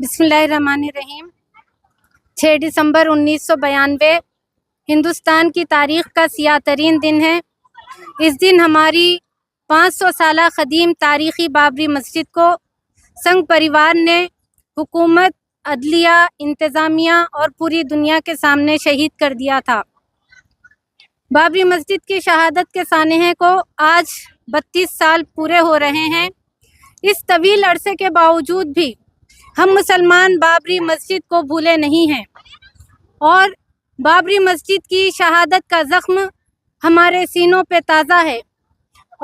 بسم اللہ الرحمن الرحیم۔ 6 دسمبر 1992 ہندوستان کی تاریخ کا سیاہ ترین دن ہے۔ اس دن ہماری 500 سالہ قدیم تاریخی بابری مسجد کو سنگھ پریوار نے حکومت، عدلیہ، انتظامیہ اور پوری دنیا کے سامنے شہید کر دیا تھا۔ بابری مسجد کی شہادت کے سانحے کو آج 32 سال پورے ہو رہے ہیں۔ اس طویل عرصے کے باوجود بھی ہم مسلمان بابری مسجد کو بھولے نہیں ہیں اور بابری مسجد کی شہادت کا زخم ہمارے سینوں پہ تازہ ہے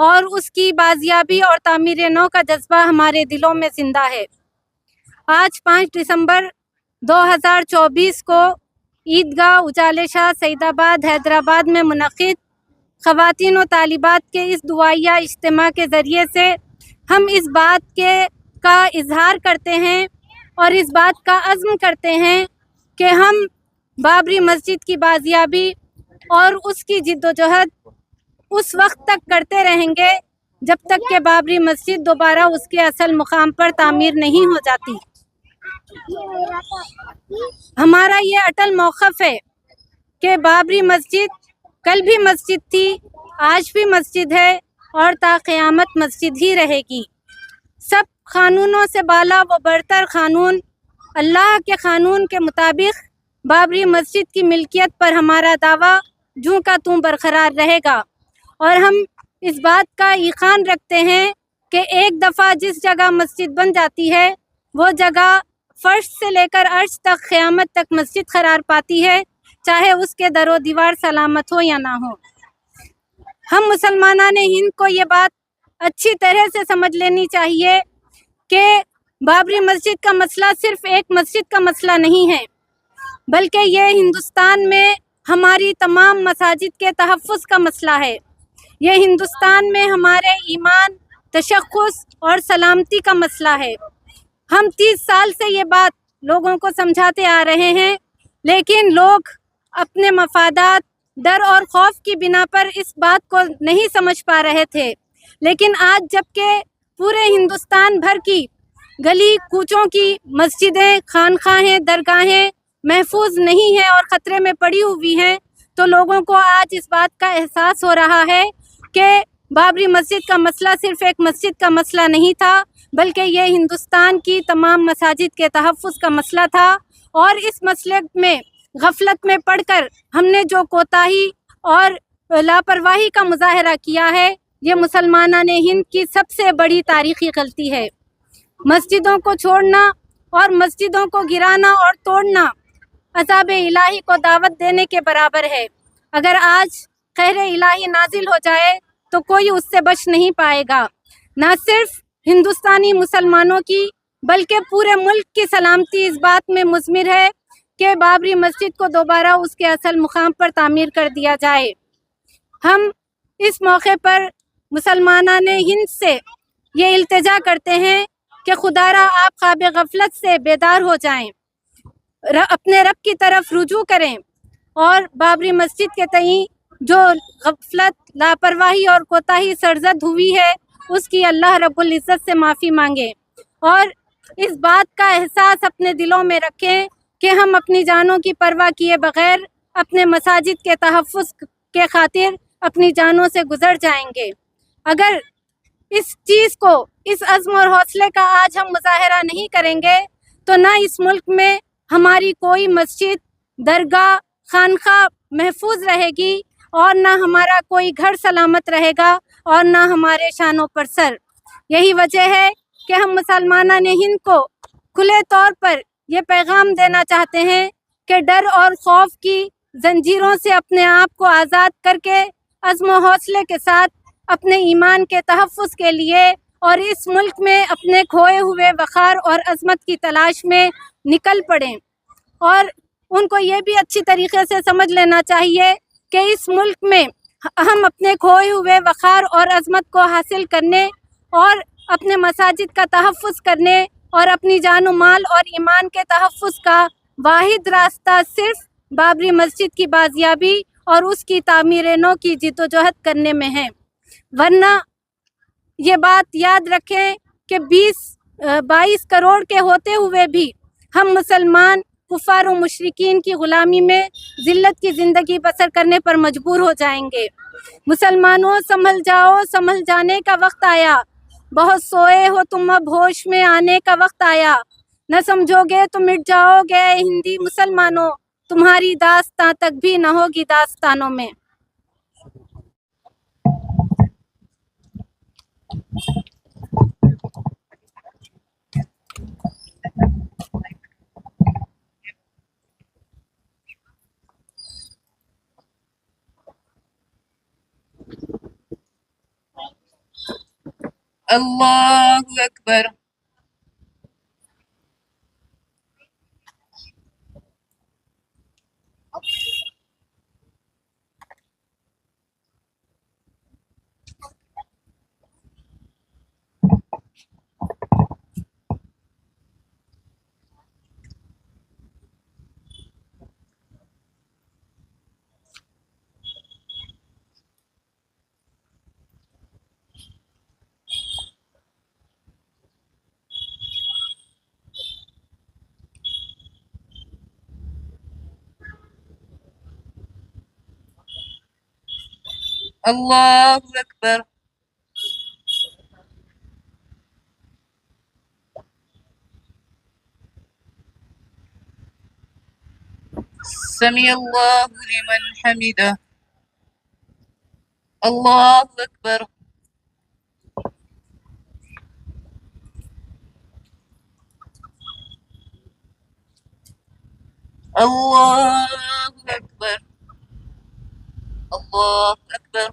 اور اس کی بازیابی اور تعمیر نو کا جذبہ ہمارے دلوں میں زندہ ہے۔ آج 5 دسمبر 2024 کو عیدگاہ اجالے شاہ سعید آباد حیدرآباد میں منعقد خواتین و طالبات کے اس دعائیہ اجتماع کے ذریعے سے ہم اس بات کا اظہار کرتے ہیں اور اس بات کا عزم کرتے ہیں کہ ہم بابری مسجد کی بازیابی اور اس کی جد و جہد اس وقت تک کرتے رہیں گے جب تک کہ بابری مسجد دوبارہ اس کے اصل مقام پر تعمیر نہیں ہو جاتی۔ ہمارا یہ اٹل موقف ہے کہ بابری مسجد کل بھی مسجد تھی، آج بھی مسجد ہے اور تا قیامت مسجد ہی رہے گی۔ سب قانونوں سے بالا و برتر قانون اللہ کے قانون کے مطابق بابری مسجد کی ملکیت پر ہمارا دعویٰ جوں کا توں برقرار رہے گا اور ہم اس بات کا یقین رکھتے ہیں کہ ایک دفعہ جس جگہ مسجد بن جاتی ہے وہ جگہ فرش سے لے کر عرش تک قیامت تک مسجد قرار پاتی ہے، چاہے اس کے در و دیوار سلامت ہو یا نہ ہو۔ ہم مسلمانان ہند کو یہ بات اچھی طرح سے سمجھ لینی چاہیے کہ بابری مسجد کا مسئلہ صرف ایک مسجد کا مسئلہ نہیں ہے، بلکہ یہ ہندوستان میں ہماری تمام مساجد کے تحفظ کا مسئلہ ہے۔ یہ ہندوستان میں ہمارے ایمان، تشخص اور سلامتی کا مسئلہ ہے۔ ہم 30 سال سے یہ بات لوگوں کو سمجھاتے آ رہے ہیں، لیکن لوگ اپنے مفادات، ڈر اور خوف کی بنا پر اس بات کو نہیں سمجھ پا رہے تھے، لیکن آج جب کہ پورے ہندوستان بھر کی گلی کوچوں کی مسجدیں، خانقاہیں، درگاہیں محفوظ نہیں ہیں اور خطرے میں پڑی ہوئی ہیں، تو لوگوں کو آج اس بات کا احساس ہو رہا ہے کہ بابری مسجد کا مسئلہ صرف ایک مسجد کا مسئلہ نہیں تھا، بلکہ یہ ہندوستان کی تمام مساجد کے تحفظ کا مسئلہ تھا۔ اور اس مسئلے میں غفلت میں پڑ کر ہم نے جو کوتاہی اور لاپرواہی کا مظاہرہ کیا ہے، یہ مسلمانان ہند کی سب سے بڑی تاریخی غلطی ہے۔ مسجدوں کو چھوڑنا اور مسجدوں کو گرانا اور توڑنا عذاب الہی کو دعوت دینے کے برابر ہے۔ اگر آج قہر الہی نازل ہو جائے تو کوئی اس سے بچ نہیں پائے گا۔ نہ صرف ہندوستانی مسلمانوں کی بلکہ پورے ملک کی سلامتی اس بات میں مضمر ہے کہ بابری مسجد کو دوبارہ اس کے اصل مقام پر تعمیر کر دیا جائے۔ ہم اس موقع پر مسلمانان ہند سے یہ التجا کرتے ہیں کہ خدارا آپ خواب غفلت سے بیدار ہو جائیں، اپنے رب کی طرف رجوع کریں اور بابری مسجد کے تئیں جو غفلت، لاپرواہی اور کوتاہی سرزد ہوئی ہے اس کی اللہ رب العزت سے معافی مانگیں اور اس بات کا احساس اپنے دلوں میں رکھیں کہ ہم اپنی جانوں کی پرواہ کیے بغیر اپنے مساجد کے تحفظ کے خاطر اپنی جانوں سے گزر جائیں گے۔ اگر اس چیز کو، اس عزم اور حوصلے کا آج ہم مظاہرہ نہیں کریں گے تو نہ اس ملک میں ہماری کوئی مسجد، درگاہ، خانقاہ محفوظ رہے گی اور نہ ہمارا کوئی گھر سلامت رہے گا اور نہ ہمارے شانوں پر سر۔ یہی وجہ ہے کہ ہم مسلمانان ہند کو کھلے طور پر یہ پیغام دینا چاہتے ہیں کہ ڈر اور خوف کی زنجیروں سے اپنے آپ کو آزاد کر کے عزم و حوصلے کے ساتھ اپنے ایمان کے تحفظ کے لیے اور اس ملک میں اپنے کھوئے ہوئے وقار اور عظمت کی تلاش میں نکل پڑیں۔ اور ان کو یہ بھی اچھی طریقے سے سمجھ لینا چاہیے کہ اس ملک میں ہم اپنے کھوئے ہوئے وقار اور عظمت کو حاصل کرنے اور اپنے مساجد کا تحفظ کرنے اور اپنی جان و مال اور ایمان کے تحفظ کا واحد راستہ صرف بابری مسجد کی بازیابی اور اس کی تعمیر نو کی جد و جہد کرنے میں ہے۔ ورنہ یہ بات یاد رکھیں کہ 22 کروڑ کے ہوتے ہوئے بھی ہم مسلمان کفار و مشرکین کی غلامی میں ذلت کی زندگی بسر کرنے پر مجبور ہو جائیں گے۔ مسلمانوں سنبھل جاؤ، سنبھل جانے کا وقت آیا، بہت سوئے ہو تم اب ہوش میں آنے کا وقت آیا، نہ سمجھو گے تو مٹ جاؤ گے اے ہندی مسلمانوں، تمہاری داستاں تک بھی نہ ہوگی داستانوں میں۔ اللہ اکبر۔ اللہ اکبر۔ سمیع اللہ لمن حمدہ۔ اللہ اکبر۔ اللہ اکبر۔ اللہ اکبر۔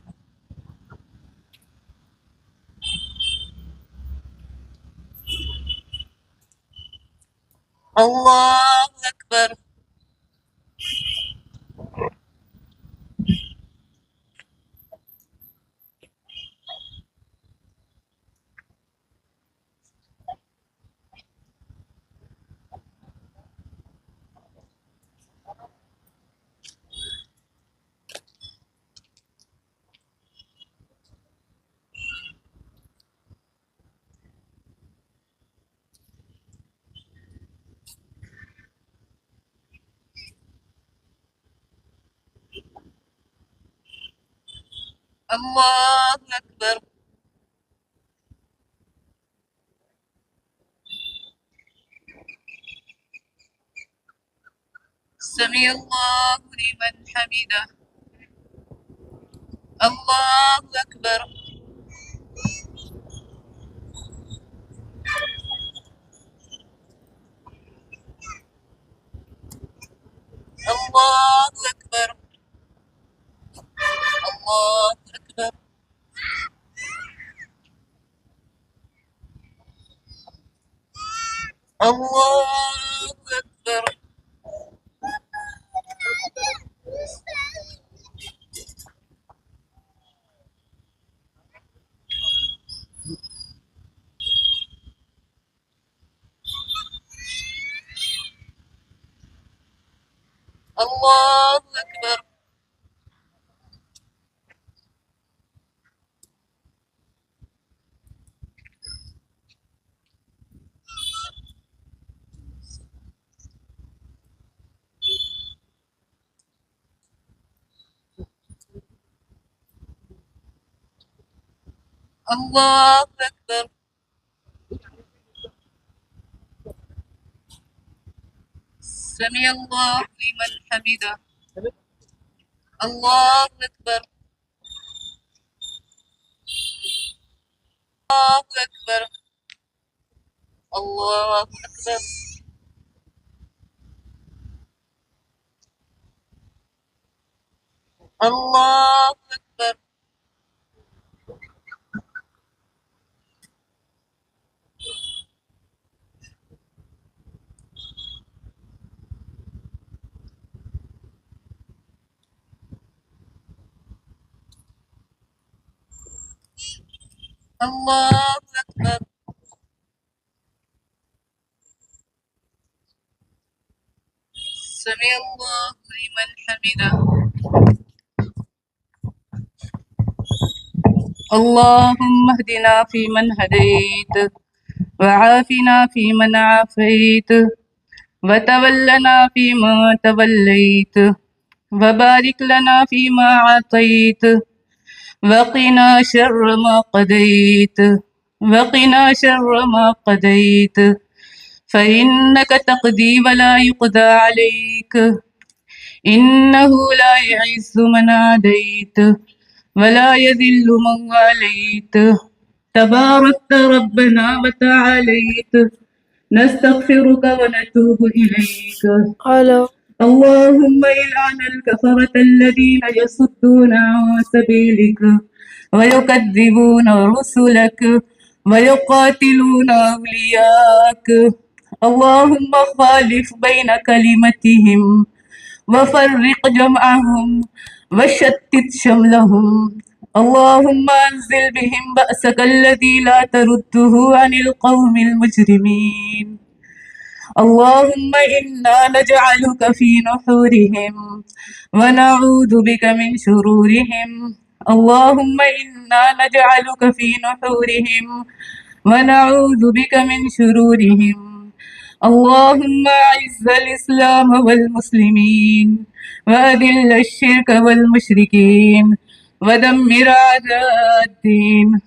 اللہ اکبر۔ اللہ اکبر۔ سمیع اللہ لمن حمدہ۔ اللہ اکبر۔ اللہ اکبر۔ اللہ اکبر۔ اللہ اکبر۔ اللہ اکبر۔ اللہ اکبر۔ سمیع اللہ لمن حمدہ۔ اللہ اکبر۔ اللہ اکبر۔ اللہ اکبر۔ اللہ اکبر۔ اللہ اکبر۔ سمیع اللہ لمن حمدہ۔ اللهم اهدنا فيمن هديت وعافنا فيمن عافيت وتولنا فيما توليت وبارك لنا فيما أعطيت وقنا شر ما قضيت فإنك تقضي ولا يقضى عليك إنه لا يعز من عاديت ولا يذل من واليت تباركت ربنا وتعاليت نستغفرك ونتوب إليك اللهم إلعن الكفرة الذين يصدون عن سبيلك ويكذبون رسلك ويقاتلون أولياءك اللهم خالف بين كلمتهم وفرق جمعهم وشتت شملهم اللهم أنزل بهم بأسك الذي لا ترده عن القوم المجرمين اللهم إنا نجعلك في نحورهم ونعوذ بك من شرورهم اللهم إنا نجعلك في نحورهم ونعوذ بك من شرورهم اللهم أعز الإسلام والمسلمين وأذل الشرك والمشركين ودمر أعداء الدين